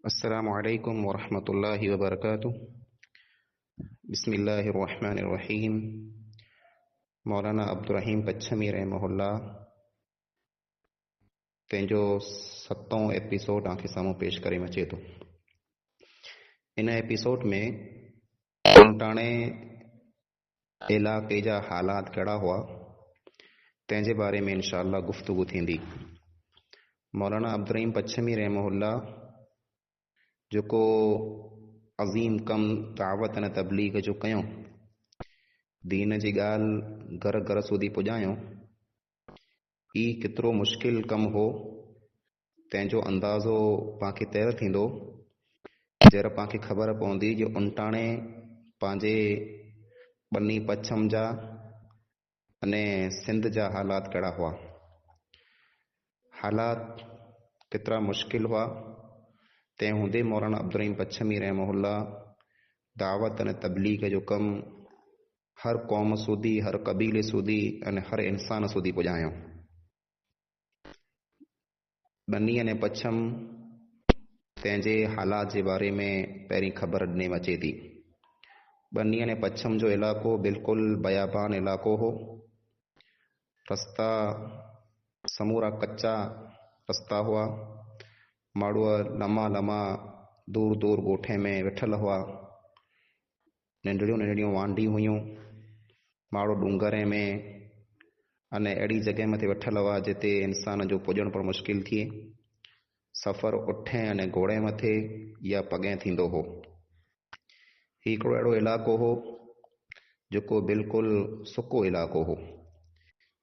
अस्सलामु अलैकुम वरहमतुल्लाहि वबरकातुह। बिस्मिल्लाहिर्रहमानिर्रहीम। मौलाना अब्दुल रहीम पच्छमी रहमहुल्लाह पंहिंजो 7 एपिसोड तव्हांखे साम्हूं पेश करे अचे थो। इन एपिसोड में उणिटाणे इलाक़े जा हालात कहिड़ा हुआ तंहिंजे बारे में इंशाअल्लाह गुफ़्तगू थींदी। मौलाना अब्दुल रहीम पच्छमी रहमहुल्लाह जेको अज़ीम कम दावत ऐं तबलीग जो कयूं, दीन जी ॻाल्हि घर घर सुधी पुॼायूं, ही केतिरो मुश्किल कमु हो तंहिंजो अंदाज़ो पाणखे तैर थींदो जर पाणखे ख़बर पवंदी जो उणिटाणे पंहिंजे बनी पच्छम जा अने सिंध जा हालात कहिड़ा हुआ। हालात केतिरा मुश्किल हुआ। तंहिं हूंदे मौलाना अब्दुल रहीम पच्छमी रहमहुल्लाह दावत अने तबलीग जो कमु हर क़ौम सूदी, हर क़बीले सूदी अने हर इंसान सूदी पुॼायूं। बनी अने पच्छम तंहिंजे हालात जे बारे में पहिरीं ख़बर ॾिने अचे थी। बनी अने पच्छम जो इलाइक़ो बिल्कुलु बयाबान इलाइक़ो हो। रस्ता समूरा कच्चा रस्ता हुआ। माण्हू लम्हा लम्हा दूर दूर ॻोठे में वेठल हुआ। नंढड़ियूं नंढड़ियूं वांडियूं हुयूं। माण्हू डूंगरे में अने अहिड़ी जॻह मथे वेठल हुआ जिते इंसान जो पुॼण पर मुश्किल थिए। सफ़र उठे अने घोड़े मथे या पॻे थींदो हो। हिकिड़ो अहिड़ो इलाइक़ो हो जेको बिल्कुलु सुको इलाइक़ो हो,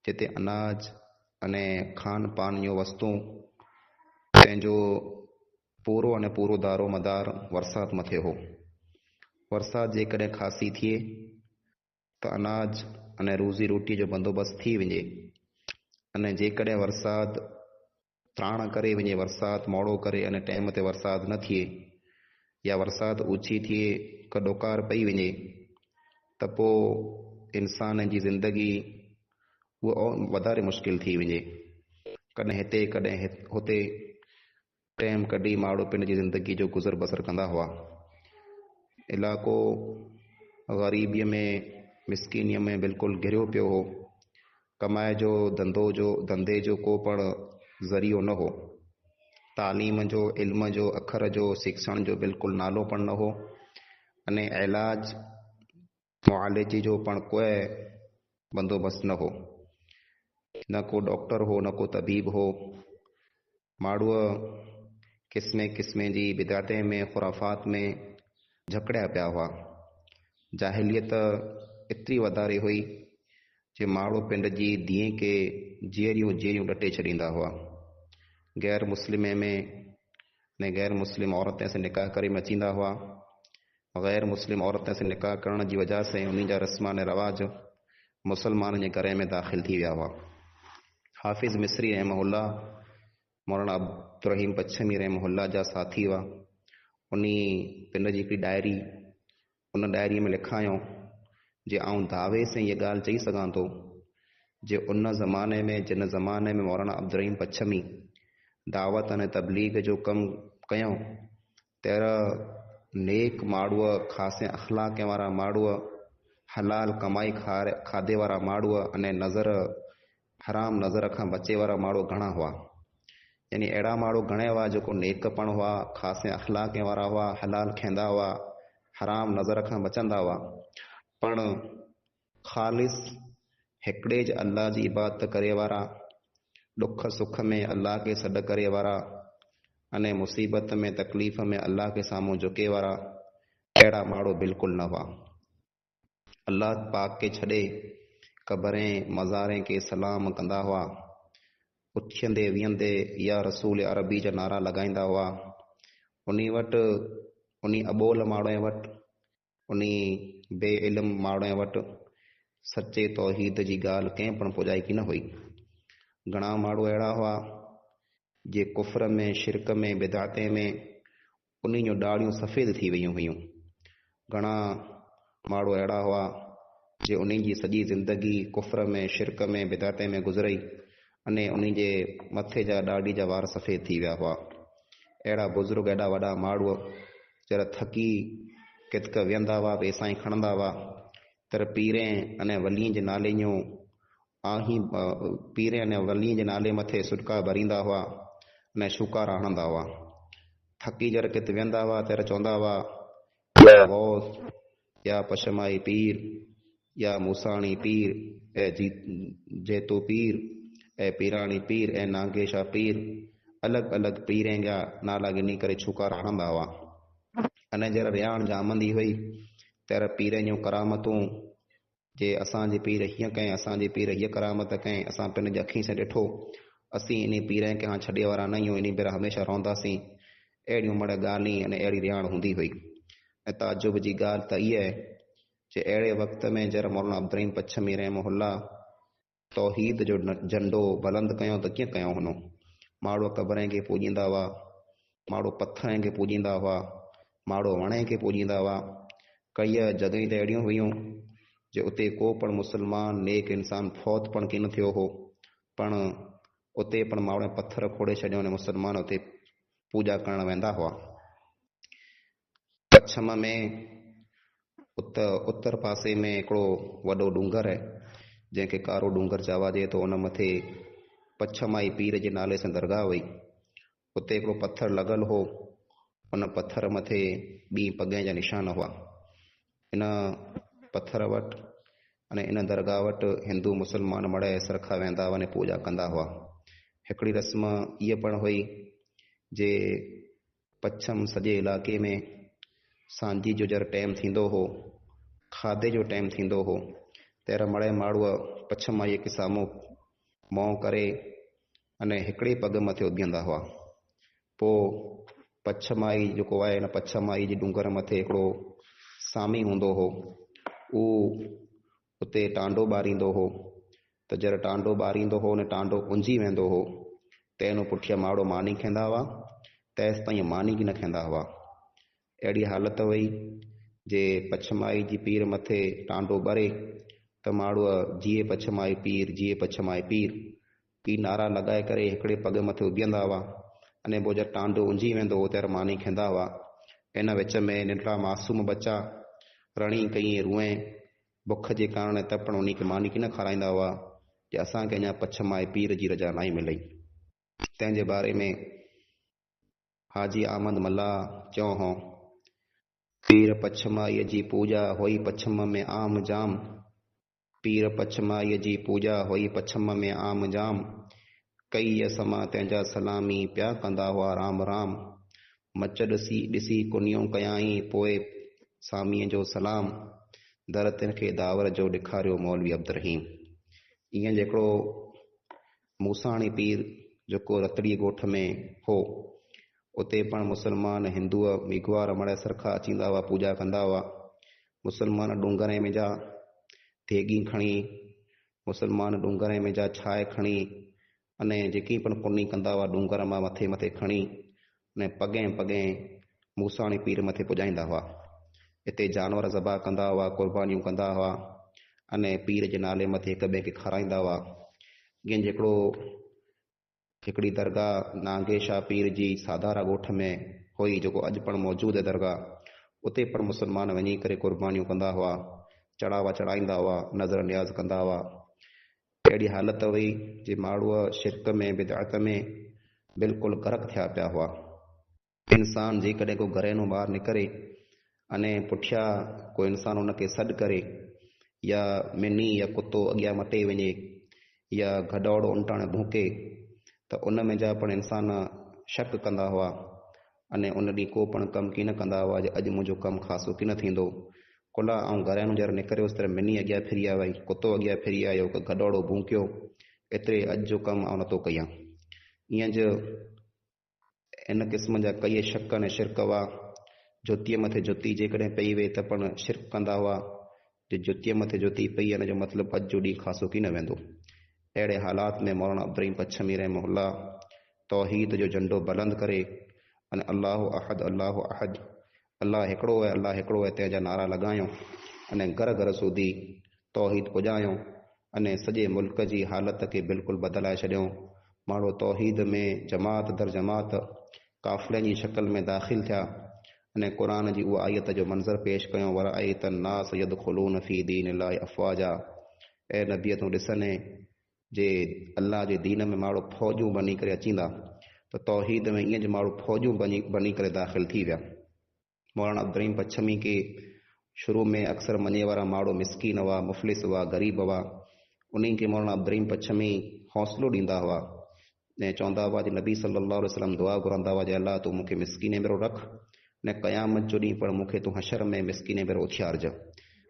जिते अनाज अने खान पान जूं वस्तूं पंहिंजो पूरो अने पूरो दारो मदार वरसात मथे हो। वरसात जेकॾहिं ख़ासी थिए त अनाज अने रोज़ी रोटी जो बंदोबस्तु थी वञे, अने जेकॾहिं वरसात त्राण करे वञे, वरसात मोड़ो करे अने टाइम ते वरसात न थिए या वरसात ऊची थिए, कॾोकार पई वञे, त पोइ इंसान जी ज़िंदगी उहा वधारे मुश्किल थी वञे। कॾहिं हिते कॾहिं हुते टाइम कढी माण्हू पंहिंजी ज़िंदगी जो गुज़र बसर कंदा हुआ। इलाइक़ो ग़रीबीअ में, मिसकीनीअ में बिल्कुलु घिरियो पियो हो। कमाए जो धंधे जो को पण ज़रियो न हो। तालीम जो, इल्म जो, अखर जो, शिक्षण जो बिल्कुलु नालो पण न हो। अने इलाज मुआलजी जो पण कोई बंदोबस्तु न हो। न को डॉक्टर हो, न को तबीब हो। माण्हूअ क़िस्मे क़िस्मे जी बिदाते में, ख़ुराफ़ात में झकड़िया पिया हुआ। जाहिलियत एतिरी वधारे हुई जे माण्हू पंहिंजी धीअ खे जीअरियूं डटे छॾींदा हुआ। गैर मुस्लिमे में ने गैर मुस्लिम औरतें से निकाह करे मचींदा हुआ। गैर मुस्लिम औरतें से निकाह करण जी वजह से उन्हीं जा रस्मान रवाज मुसलमान जे घर में दाख़िल थी विया हुआ। हाफ़िज़ मिस्री रहमहुल्लाह मौलाना अब्दुल रहीम पच्छमी रहमहुल्लाह जा साथी हुआ। उन पिंड जी हिकिड़ी डायरी, उन डायरीअ में लिखायो जे आउं दावे से ये ॻाल्हि चई सघां थो जे उन ज़माने में, जिन ज़माने में मौलाना अब्दुल रहीम पच्छमी दावत अने तबलीग जो कमु कयूं, तहिड़ा नेक माण्हूअ, ख़ासे अख़लाक़ वारा माण्हूअ, हलाल कमाई खाधे वारा माण्हूअ अने हराम नज़र खां बचे वारा माण्हू घणा हुआ। यानी अहिड़ा माण्हू घणे हुआ जेको नेक पण हुआ, ख़ासे अख़लाक़ वारा हुआ, हलाल खाईंदा हुआ, हराम नज़र खां बचंदा हुआ, पण ख़ालिस हिकिड़े ज अल्लाह जी इबादत करे वारा, ॾुख सुख में अल्लाह खे सॾु करे वारा, अने मुसीबत में तकलीफ़ में अल्लाह के साम्हूं झुके वारा, अहिड़ा माण्हू बिल्कुलु न हुआ। अल्लाह पाक के छॾे क़बरें मज़ारें के सलाम कंदा हुआ। उथंदे विहंदे या रसूल अरबी जा नारा लॻाईंदा हुआ। उन वटि, उन अबोल माण्हू वटि, उन बे इल्म माण्हू वटि सचे तौहीद जी ॻाल्हि कंहिं पण पुॼाइकी न हुई। घणा माण्हू अहिड़ा हुआ जे कुफ्र में, शिरक में, बिदाते में उन जूं ॾाढ़ियूं सफ़ेद थी वियूं हुयूं। घणा माण्हू अहिड़ा हुआ जे उन जी सॼी ज़िंदगी कुफ्र में, शिरक में, बिदाते में गुज़रई अने उन जे मथे जा ॾाढ़ी जा वार सफ़ेद थी विया हुआ। अहिड़ा बुज़ुर्ग एॾा वॾा माण्हू जरा थकी कितक वेहंदा हुआ, वेसाई खणंदा हुआ, तर पीरें अने वलीअ जे नाले जूं पीरें अने वलीअ जे नाले मथे सुटका भरींदा हुआ अने शुकारा हणंदा हुआ। थकी जर कित वेहंदा हुआ तर चवंदा हुआ या गौस या पशमाई पीर या मूसाणी पीर ऐं जेतू पीर ऐं पीराणी पीर ऐं नागेशा पीर, अलॻि अलॻि पीरें जा नाला गिनी करे शुकारा हणंदा हुआ। अने जर रियाण जामंदी हुई तर पीरनि जूं करामतूं जे असांजे पीर हीअं कयईं, असांजे पीर हीअ करामत कयईं, असां पंहिंजी अखियुनि सां ॾिठो, असीं इन पीरनि खे हाणे छॾे वारा न आहियूं, इन भेरा हमेशह रहंदासीं। अहिड़ियूं मड़ ॻाल्हि अने अहिड़ी रियाण हूंदी हुई। ऐं ताजुब जी ॻाल्हि त इहा आहे जे अहिड़े वक़्त में जर मौलाना अब्दुर्रहीम पच्छमी रहमहुल्लाह तौहीद जो झंडो बुलंद कयूं त कीअं कयूं हुनो। माण्हू क़बरनि खे पूॼींदा हुआ, माण्हू पथरनि खे पूॼींदा हुआ, माण्हू वणे खे पूॼींदा हुआ। कई जॻहियूं त अहिड़ियूं हुयूं जे उते को पण मुस्लमान नेक इंसान फौत पण किन थियो हो, पण उते पण माण्हू पथर खोड़े छॾियो अने मुस्लमान उते पूॼा करण वेंदा हुआ। पच्छम में उत्तर पासे में हिकिड़ो वॾो डूंगर आहे जंहिंखे कारो डूंगर चवाजे थो। उन मथे पच्छमाई पीर जे नाले सां दरगाह हुई। उते हिकिड़ो पथर लॻल हो, उन पथर मथे ॿी पॻे जा निशान हुआ। इन पथर वटि अने इन दरगाह वटि हिंदू मुस्लमान मड़े सरखा वेंदा हुआ अने पूॼा कंदा हुआ। हिकिड़ी रस्म इहा पण हुई जे पच्छम सॼे इलाइक़े में सांझी जो जर टाइम थींदो हो, खाधे जो टाइम थींदो हो, तर मड़े माण्हूअ पच्छमाईअ खे साम्हूं मों करे अने हिकिड़े पग मथे उभियंदा हुआ। पोइ पच्छमाई जेको आहे, हिन पच्छमाई जी डूंगर मथे हिकिड़ो सामी हूंदो हो, उहो उते टांडो ॿारींदो हो। त जर टांडो ॿारींदो हो ने टांडो उंझी वेंदो हो त इन पुठियां माण्हू मानी खाईंदा हुआ, तेसि ताईं मानी की न खाईंदा हुआ। अहिड़ी हालत हुई जे पच्छमाई जी पीर मथे टांडो ॿरे त माण्हूअ जीअं पच्छमाई पीर, जीअं पच्छमाई पीर ई नारा लॻाए करे हिकिड़े पग मथे उभियंदा हुआ अने पोइ जब टांडो उंझी वेंदो हो ત્યારે मानी खाईंदा हुआ। इन विच में नंढड़ा मासूम बच्चा रणी कई रुए बुख जे कारण त पण उन खे मानी की न खाराईंदा हुआ कि असांखे अञा पच्छमाई पीर जी रजा न मिली। तंहिंजे बारे में हाजी अहमद मल्ला चयो हो, पीर पच्छमाईअ जी पूॼा हुई पच्छम में आम जाम, पीर पच्छमाईअ जी पूॼा हुई पच्छम में आम जाम, कई समा तंहिंजा सलामी पिया कंदा हुआ राम राम, मच ॾिसी कुनियूं कयाई पोइ सामीअ जो सलाम, दर तिन खे दावर जो ॾेखारियो मौलवी अब्दुर्रहीम। ईअं जेको मूसाणी पीर जेको रतड़ी ॻोठ में हो, उते पण मुस्लमान हिंदूअ मिघवार मड़ सरखा अचींदा हुआ, पूॼा कंदा हुआ। मुस्लमान डूंगरे में जा देगी खणी, मुस्लमान डूंगरे में जा छाए खणी अने जेकी पण पुनी कंदा हुआ डूंगर मां मथे मथे खणी अने पॻे पॻे मूसाणी पीर मथे पुॼाईंदा हुआ। हिते जानवर ज़बा कंदा हुआ, क़ुर्बानियूं कंदा हुआ अने पीर जे नाले मथे हिक ॿिए खे खाराईंदा हुआ। ईअं हिकिड़ी दरगाह नागेशा पीर जी साधारा ॻोठ में हुई, जेको अॼु पण मौजूदु आहे दरगाह, उते पण मुस्लमान वञी करे क़ुर्बानियूं कंदा हुआ, चढ़ावा चढ़ाईंदा हुआ, नज़र न्याज़ कंदा हुआ। अहिड़ी हालत हुई जे माण्हूअ शिरक में बिदअत में बिल्कुलु गर्क थिया पिया हुआ। इंसान जेकॾहिं को घरेनू ॿाहिरि निकिरे अने पुठियां को इंसान उनखे सॾु करे या मिनी या कुतो अॻियां मटे वञे या गॾोड़ उल्टाणे भूके त उन में जा पण इंसान शक कंदा हुआ अने उन ॾींहुं को पण कमु की न कंदा हुआ जे अॼु मुंहिंजो कमु ख़ासो की न थींदो। कुला ऐं घरेनू जर निकिरियोसि त मिनी अॻियां फिरी आई, कुतो अॻियां फिरी आयो, गॾोड़ो भूकियो, एतिरे अॼु जो कमु आउं नथो कयां। ईअं जो इन क़िस्म जा कई शक अने शिरक हुआ। जुतीअ मथे जुती जेकॾहिं पई वे त पण शिरक कंदा हुआ, जे जुतीअ मथे जुती पई आहे, इन जो मतिलबु अॼु जो ॾींहुं ख़ासो की न वेंदो। अहिड़े हालात में मौलाना अब्दुर्रहीम पच्छमी रहमहुल्लाह तौहीद जो झंडो बुलंद करे अने अल्लाहु अहद अल्लाहु अहद, अल्लाह हिकिड़ो आहे, अल्लाह हिकिड़ो आहे, तंहिंजा नारा लॻायूं अने घर घर सूधी तौहीद पुॼायूं अने सॼे मुल्क जी हालत खे बिल्कुलु बदिलाए छॾियूं। माण्हू तौहीद में जमात दर जमात काफ़िलनि जी शक्ल में दाख़िल थिया अने क़ुरान जी उहा आयत जो मंज़र पेश कयो, वरअयत अन्नास यदखुलून फी दीनिल्लाहि अफ़वाजा। ऐं नबीअ तूं ॾिसंदे जे अल्लाह जे दीन में माण्हू फ़ौजूं बनी करे अचींदा त तौहीद में ईअं जो माण्हू फ़ौजूं बनी करे दाख़िल थी विया। मौलाना अब्दुर्रहीम पच्छमी के शुरू में अक्सर मञे वारा माण्हू मिसकीन हुआ, मुफ़लिस हुआ, ग़रीब हुआ। उन्हनि खे मौलाना अब्दुर्रहीम पच्छमी हौसलो ॾींदा हुआ ऐं चवंदा हुआ कि नबी सल्लल्लाहु अलैहि वसल्लम दुआ घुरंदा हुआ, जे अल्लाह तूं मूंखे मिसकीने भेरो रख ने क़यामत जो ॾींहुं पण मूंखे तूं हशर में मिसकीने भेरो उथियारज।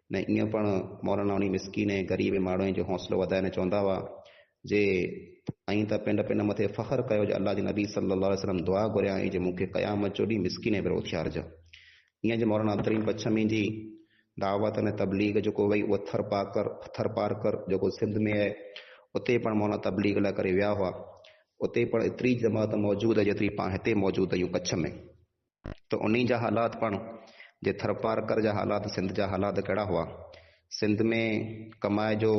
ने ईअं पण मौलाना उन मिसकीने ग़रीब माण्हुनि जो हौसलो वधाए चवंदा हुआ जे ऐं त पिंड पिंड मथे फ़ख्रु कयो जे अल्लाह जे नबी सल्लल्लाहु अलैहि वसल्लम दुआ घुरिया ऐं जे मूंखे क़यामत जो ॾींहुं मिसकीने भेरो उथियारज। ईअं जो मौलाना अब्दुर्रहीम पच्छमी जी दावत ऐं तबलीग जेको वई उहो थरपारकर जेको सिंध में आहे, उते पण मौलाना तबलीग लाइ करे विया हुआ। उते पण एतिरी जमात मौजूदु आहे जेतिरी पाण हिते मौजूदु आहियूं कच्छ में। त उन्ही जा हालात पण जे थरपारकर जा हालात, सिंध जा हालात कहिड़ा हुआ। सिंध में कमाए जो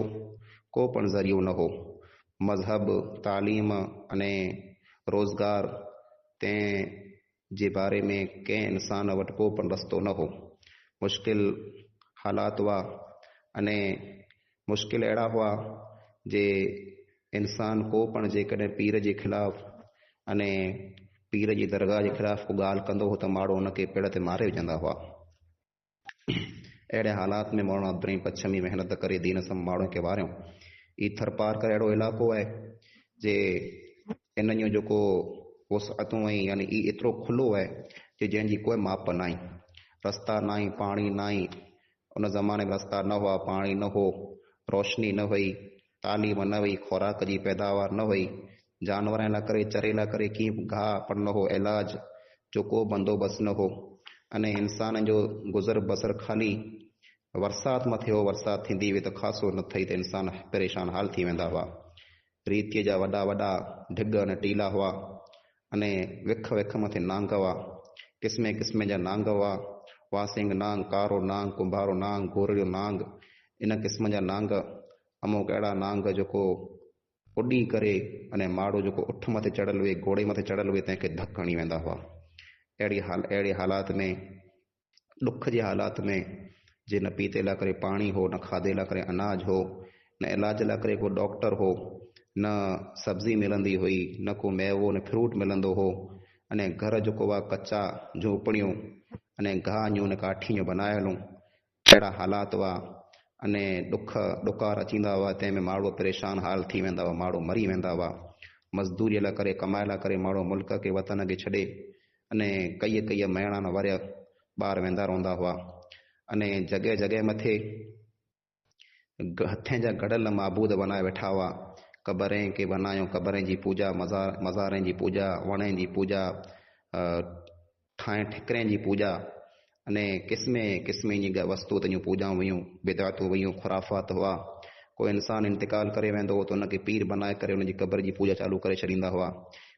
को पण ज़रियो न हो। मज़हब, तालीम अने रोज़गार तंहिं जे बारे में कंहिं इंसान वटि को पण रस्तो न हो। मुश्किल हालात हुआ अने मुश्किल अहिड़ा हुआ जे इंसान को पण जेकॾहिं पीर जे ख़िलाफ़ अने पीर जी दरगाह जे ख़िलाफ़ को ॻाल्हि कंदो हो त माण्हू हुनखे पेड़ ते मारे विझंदा हुआ। अहिड़े हालात में मौलाना अब्दुर्रहीम पच्छमी महिनत करे दीन सां माण्हुनि खे वारियो। ही थरपारकर अहिड़ो इलाइक़ो आहे जे इन जो जेको वुसअतूं ऐं यानी ई एतिरो खुलो आहे जे जंहिंजी कोई माप न आहे। रस्ता न आहे, पाणी न आहे। उन ज़माने में रस्ता न हुआ, पाणी न हो, रोशनी न हुई, तालीम न हुई, खुराक जी पैदावार न हुई, जानवरनि लाइ करे चरे लाइ करे कीअं गाह पण न हो, इलाज जो को बंदोबस्तु न हो। अने इंसान जो गुज़र बसर ख़ाली बरसाति मथे हो। बरसाति थींदी हुई त ख़ासो न थई त इंसान परेशान हाल थी वेंदा हुआ। रीतीअ जा वॾा वॾा ढिग अने टीला हुआ अने विख विख मथे नांग हुआ, क़िस्मे क़िस्मे जा नांग हुआ, वासिंग नांग, कारो नांग, कुंभारो नांग, गोरियो नांग, इन क़िस्म जा नांग। अमुक अहिड़ा नांग जेको उॾी करे अने माण्हू जेको उठ मथे चढ़ियल हुए, घोड़े मथे चढ़ियल हुए, तंहिंखे धकु हणी वेंदा हुआ। अहिड़ी हालात में, ॾुख जे हालात में, जे न पीते लाइ करे पाणी हो, न खाधे लाइ करे अनाज हो, न इलाज लाइ करे को डॉक्टर हो, न सब्ज़ी मिलंदी हुई, न को मेवो न फ्रूट मिलंदो हो। अने घर जेको हुआ कच्चा झोपड़ियूं अने गाहियूं न काठियूं बनायलूं, अहिड़ा हालात हुआ। अने ॾुकार अचींदा हुआ, तंहिंमें माण्हू परेशान हाल थी वेंदा हुआ, माण्हू मरी वेंदा हुआ। मज़दूरीअ लाइ करे, कमाए लाइ करे माण्हू मुल्क खे, वतन खे छॾे अने कई महीना न वरिया ॿार वेंदा रहंदा हुआ। अने जॻह जॻह मथे हथें जा गॾल माबूद बनाए वेठा हुआ। क़बरें खे बनायो, क़बरें जी पूॼा, मज़ारनि जी पूॼा, वणनि जी पूॼा, ठाहिण ठिकरें जी पूॼा अने क़िस्मे क़िस्मे जी वस्तु तूं पूॼाऊं हुयूं, बिदअतूं हुयूं, खुराफ़ात हुआ। को इंसान इंतिकाल करे वेंदो हो त हुनखे पीर बनाए करे हुनजी क़बर जी पूॼा चालू करे छॾींदा हुआ।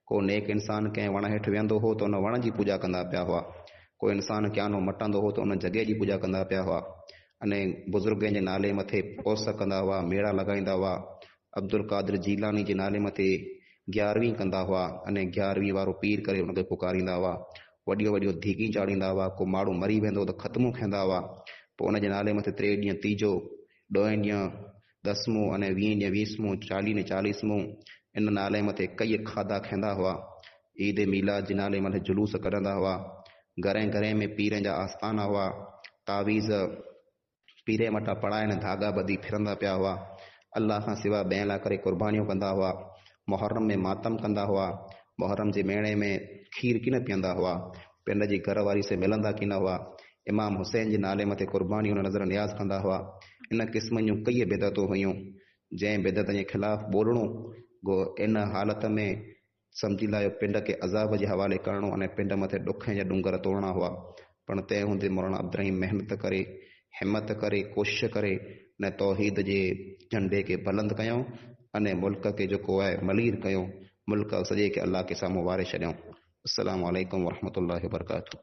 को नेक इंसान कंहिं वण हेठि वेंदो हो त हुन वण जी पूॼा कंदा पिया हुआ। को इंसान क्यानो मटंदो हो त हुन जॻह जी पूॼा कंदा पिया हुआ। अने बुज़ुर्गनि जे नाले मथे ओस कंदा हुआ, मेड़ा लॻाईंदा हुआ। अब्दुल कादिर जीलानी जे नाले मथे 11वीं कंदा हुआ अने 11वीं वारो पीर करे हुनखे पुकारींदा हुआ। वॾियूं वॾियूं धीकी चाढ़ींदा हुआ। को माण्हू मरी वेंदो त ख़त्मूं खाईंदा हुआ। पोइ हुनजे नाले मथे 3 ॾींहं तीजो, 10 ॾींहं दसमूं अने 20 ॾींहं 20मूं, 40 ॾींहं 40मूं, इन नाले मथे कई खाधा खाईंदा हुआ। ईद मीलाद जे नाले मथे जुलूस कढंदा हुआ। घरे घरे में पीरनि जा आस्थाना हुआ। तावीज़ पीरे मटा पढ़ाइण, धागा ॿधी फिरंदा पिया हुआ। अल्लाह खां सवाइ ॿियनि लाइ करे कुर्बानियूं कंदा हुआ। मुहर्रम में मातम कंदा हुआ। मुहर्रम जे महीने में खीर की न पीअंदा हुआ। पिंड जी घरवारी से मिलंदा की न हुआ। इमाम हुसैन जे नाले मथे कुर्बानियूं नज़र न्याज़ कंदा हुआ। इन क़िस्म जूं कई बिदअतूं हुयूं जंहिं बिदअत जे ख़िलाफ़ बोलणो गो। इन हालत में सम्झी लाहियो पिंड खे अज़ाब जे हवाले करणो अने पिंड मथे ॾुख जा डूंगर तोड़णा हुआ। पण तंहिं हूंदे मौलाना अब्दुर्रहीम महिनत करे, हिमत करे, कोशिशि करे न तौहीद जे झंडे खे बुलंद कयूं अने मुल्क खे जेको आहे मलीर कयूं। मुल्क सॼे खे अल्लाह के साम्हूं वारे छॾियूं। अस्सलामु अलैकुम वरहमतुल्लाहि वबरकातुहू।